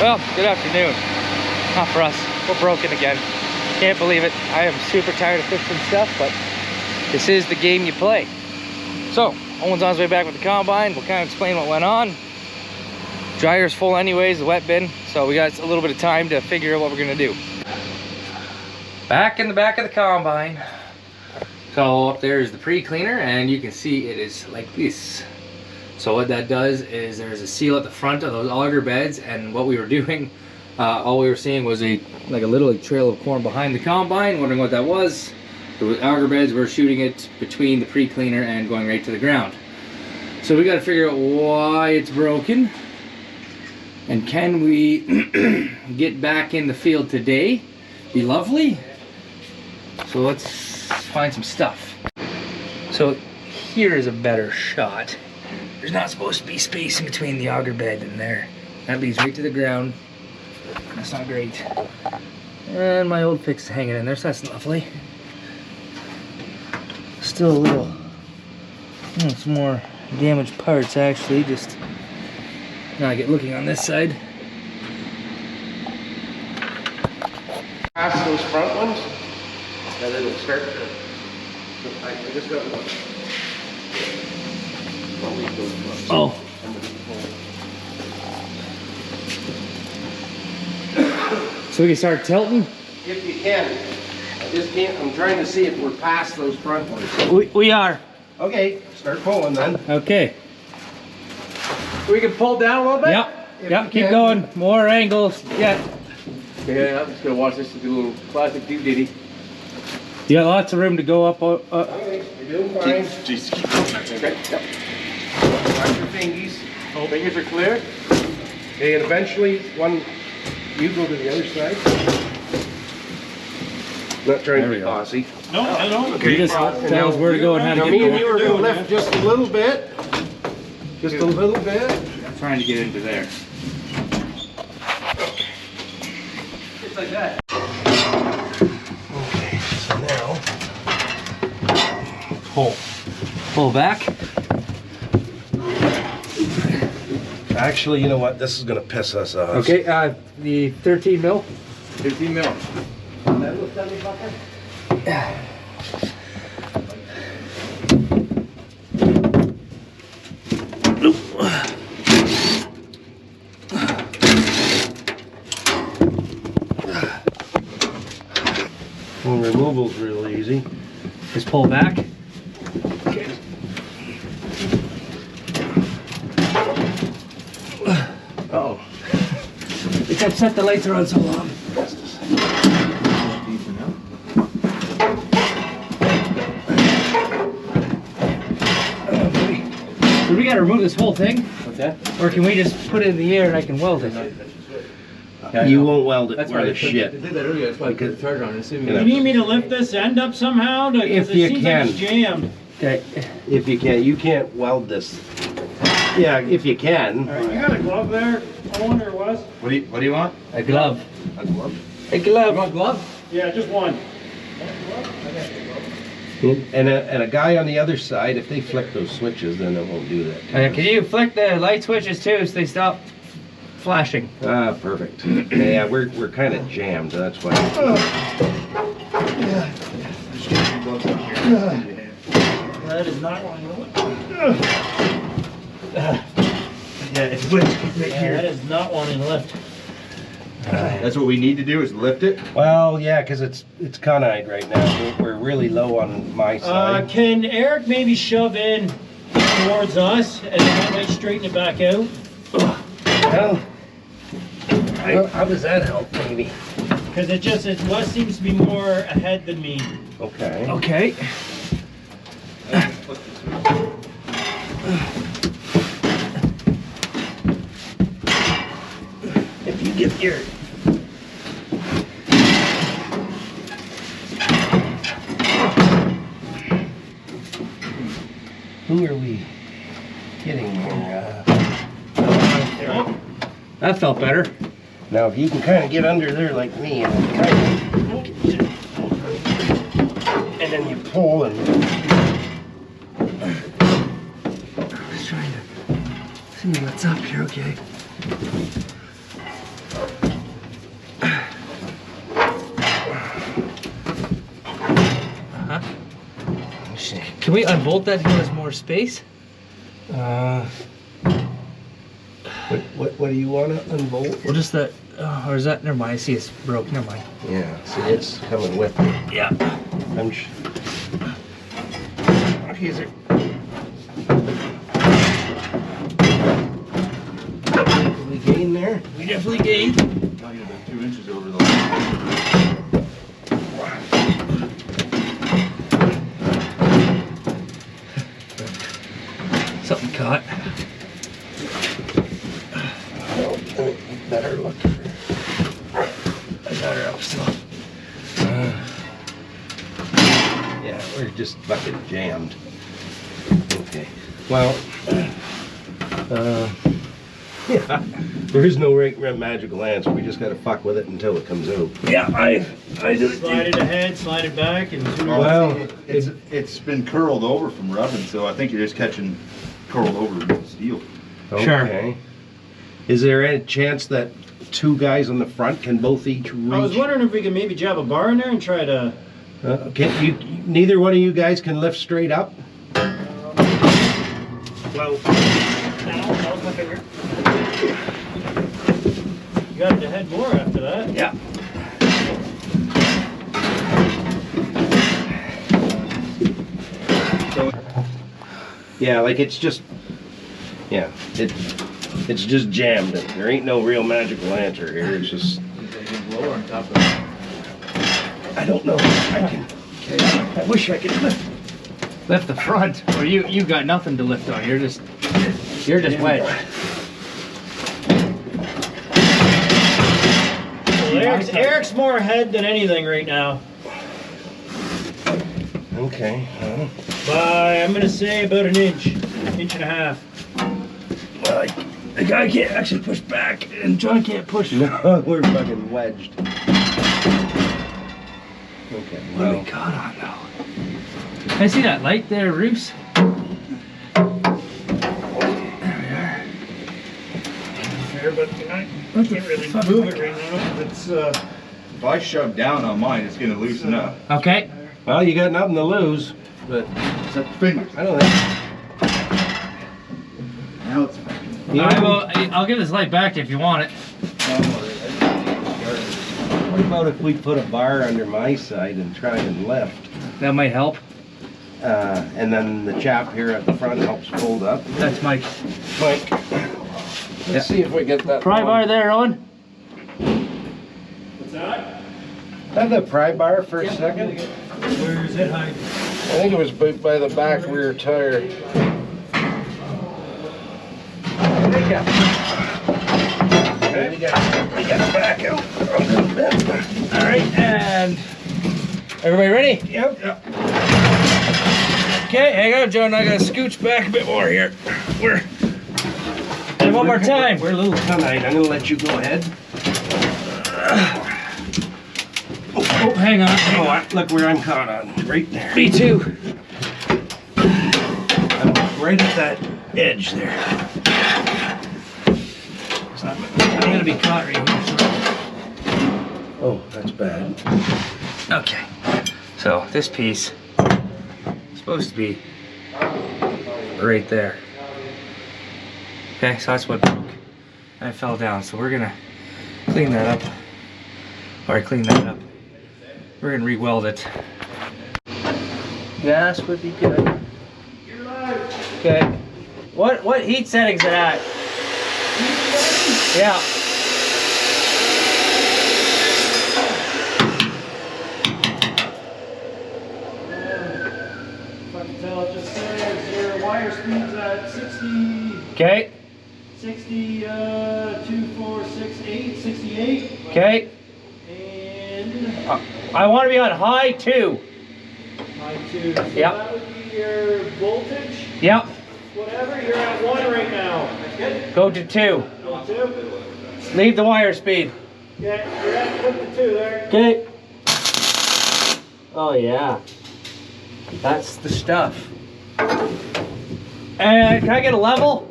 Well, good afternoon. Not for us. We're broken again. Can't believe it. I am super tired of fixing stuff, but this is the game you play. So, Owen's on his way back with the combine. We'll kind of explain what went on. Dryer's full anyways, the wet bin. So we got a little bit of time to figure out what we're gonna do. Back in the back of the combine. So up there is the pre-cleaner, and you can see it is like this. So what that does is there's a seal at the front of those auger beds, and what we were doing, all we were seeing was a little trail of corn behind the combine, wondering what that was. The auger beds, we're shooting it between the pre-cleaner and going right to the ground. So we got to figure out why it's broken, and can we get back in the field today? Be lovely. So let's find some stuff. So here is a better shot. There's not supposed to be space in between the auger bed and there. That leads right to the ground. That's not great. And my old fix is hanging in there, so that's lovely. Still a little, some more damaged parts actually. Just now I get looking on this side. Past those front ones, and it'll start to. I just got one. Oh. So we can start tilting? If you can. I just can't. I'm trying to see if we're past those front ones. We are. Okay, start pulling then. Okay. We can pull down a little bit? Yep, keep going. More angles. Yeah. Yeah, I'm just going to watch this little classic do-ditty. You got lots of room to go up. Okay, you're doing fine. Jeez, keep going. Okay, yep. Watch your fingies. Oh, fingers are clear. Okay, and eventually, you go to the other side. Not trying to be bossy. No, I don't. Okay, You just tell us where to go and how to now get me and there. you are going to lift just a little bit. Just a little bit. I'm trying to get into there. Just like that. Okay, so now, Pull back. actually, you know what? This is going to piss us off. Okay, the 13 mil. 15 mil. That little dummy bucket? Yeah. Well, removal's real easy. Just pull back. Okay. Oh. It's upset the lights are on so long. So we gotta remove this whole thing? What's that? Or can we just put it in the air and I can weld it? You won't weld it That's worth right. a shit. I did that earlier, that's why I put the target on it. You know. You need me to lift this end up somehow? If It you seems can. like it's jammed. Okay. If you can't weld this. Yeah, if you can. All right, you got a glove there? I wonder was. What do you want? A glove. A glove? A glove. You want glove? Yeah, just one. And a guy on the other side, if they flick those switches, then it won't do that. Can you flick the light switches too so they stop flashing? Ah, perfect. Yeah, we're kind of jammed, that's why. That is not one. Yeah, it's lift right Yeah, that is not one in lift. That's what we need to do is lift it. Well, yeah, because it's conide right now. We're really low on my side. Can Eric maybe shove in towards us and then that might straighten it back out? Well, how does that help, maybe? Because Wes seems to be more ahead than me. Okay. Okay. If you get your... Who are we kidding here? That felt better. Now, if you can kind of get under there like me, and then you pull and... I was trying to see what's up here, okay? Can we unbolt that to give us more space? What do you want to unbolt? Well, just that, or is that, never mind, I see it's broke, never mind. Yeah, see, it's coming with it. Yeah. I'm okay, is it? Did we gain there? We definitely gained. Now you're about 2 inches over the line. Something caught. Better look. I got her up still. Yeah, we're just fucking jammed. Okay. Well, yeah, there is no magical answer. We just gotta fuck with it until it comes out. Yeah, I do. Slide it ahead, slide it back, and Well, It's been curled over from rubbing, so I think you're just catching curled over steel. Sure. Okay. Is there any chance that 2 guys on the front can both each reach? I was wondering if we could maybe jab a bar in there and try to. Neither one of you guys can lift straight up? Well, that was my finger. You got it to head more after that. Yeah. Yeah, like it's just, yeah, it's just jammed. There ain't no real magical answer here. It's just, Blower on top of it. I don't know. I wish I could Lift the front, or you got nothing to lift on. You're just wedged. Well, Eric's more ahead than anything right now. Okay. By, I'm gonna say about an inch and a half. Well, the guy can't actually push back, and John can't push. No, we're fucking wedged. Okay. What are we caught on now? I see that light there, Roos. There we are. There, but I can't really move it right now. It's If I shove down on mine, it's gonna loosen up. Okay. Well, you got nothing to lose, but Except fingers. I don't think. Now it's I'll give this light back to you if you want it. What about if we put a bar under my side and try and lift? That might help. And then the chap here at the front helps hold up. That's Mike. Mike, let's see if we get that. Pry bar there, Owen. what's that? Have the pry bar for a second. Where's it hiding? I think it was by the back rear tire. Okay, we got the back out. All right, and everybody ready? Yep. Okay, hang on, John. I gotta scooch back a bit more here. And one more time. We're a little tonight. I'm gonna let you go ahead. Oh, hang on. Look where I'm caught on. Right there. Me too. I'm right at that edge there. I'm gonna be caught right here. Oh, that's bad. Okay. So this piece is supposed to be right there. Okay, so that's what broke. And it fell down. So we're gonna clean that up. Or clean that up. We're gonna re-weld it. Gas would be good. Okay. What heat settings are at? Yeah. If I can tell, it just says your wire speed's at 60. Okay. 2, 4, 6, 8, 68. Okay. And I want to be on high 2. high 2. So Yep. that would be your voltage. Yep. Whatever, you're at 1 right now. Go to 2. Go 2. Leave the wire speed. Yeah, you're at put the 2 there. Okay. Oh yeah. That's the stuff. And can I get a level?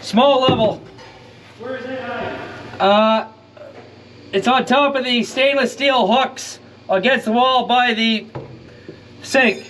Small level. Where is it at? It's on top of the stainless steel hooks against the wall by the sink.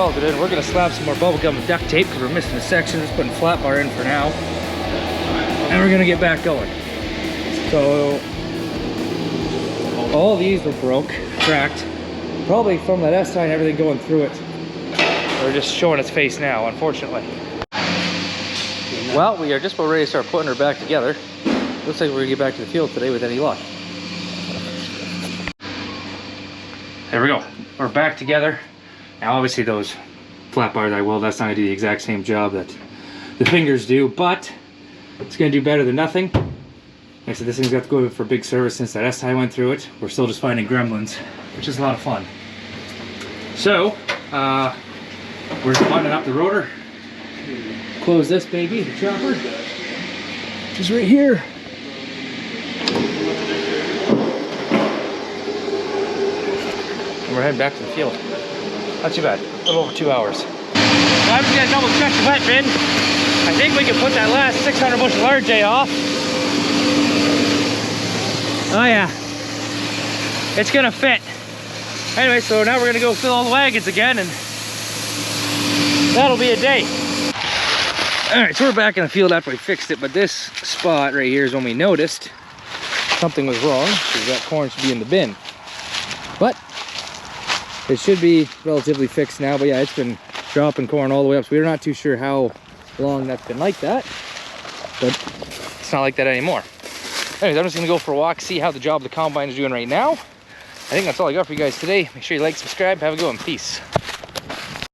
welded in. We're gonna slap some more bubble gum and duct tape because we're missing a section. Just putting flat bar in for now. And we're gonna get back going. So all these were cracked. Probably from that S-tie and everything going through it. We're just showing its face now, unfortunately. Well, we are just about ready to start putting her back together. Looks like we're gonna get back to the field today with any luck. There we go. We're back together. Now obviously those flat bars that's not gonna do the exact same job that the fingers do, but it's gonna do better than nothing. Like I said, this thing's got to go for a big service since that S-tie went through it. We're still just finding gremlins, which is a lot of fun. So, we're just buttoning up the rotor. Close this baby, the chopper, which is right here. And we're heading back to the field. Not too bad, a little over 2 hours. Well, I'm just gonna double check the wet bin. I think we can put that last 600 bushel RJ off. Oh yeah, it's gonna fit. Anyway, so now we're gonna go fill all the wagons again, and that'll be a day. All right, so we're back in the field after we fixed it, but this spot right here is when we noticed something was wrong, because that corn should be in the bin. But it should be relatively fixed now, but yeah, it's been dropping corn all the way up, so we're not too sure how long that's been like that, but it's not like that anymore. Anyways, I'm just gonna go for a walk, see how the job of the combine is doing right now. I think that's all I got for you guys today. Make sure you like, subscribe, have a good one. Peace.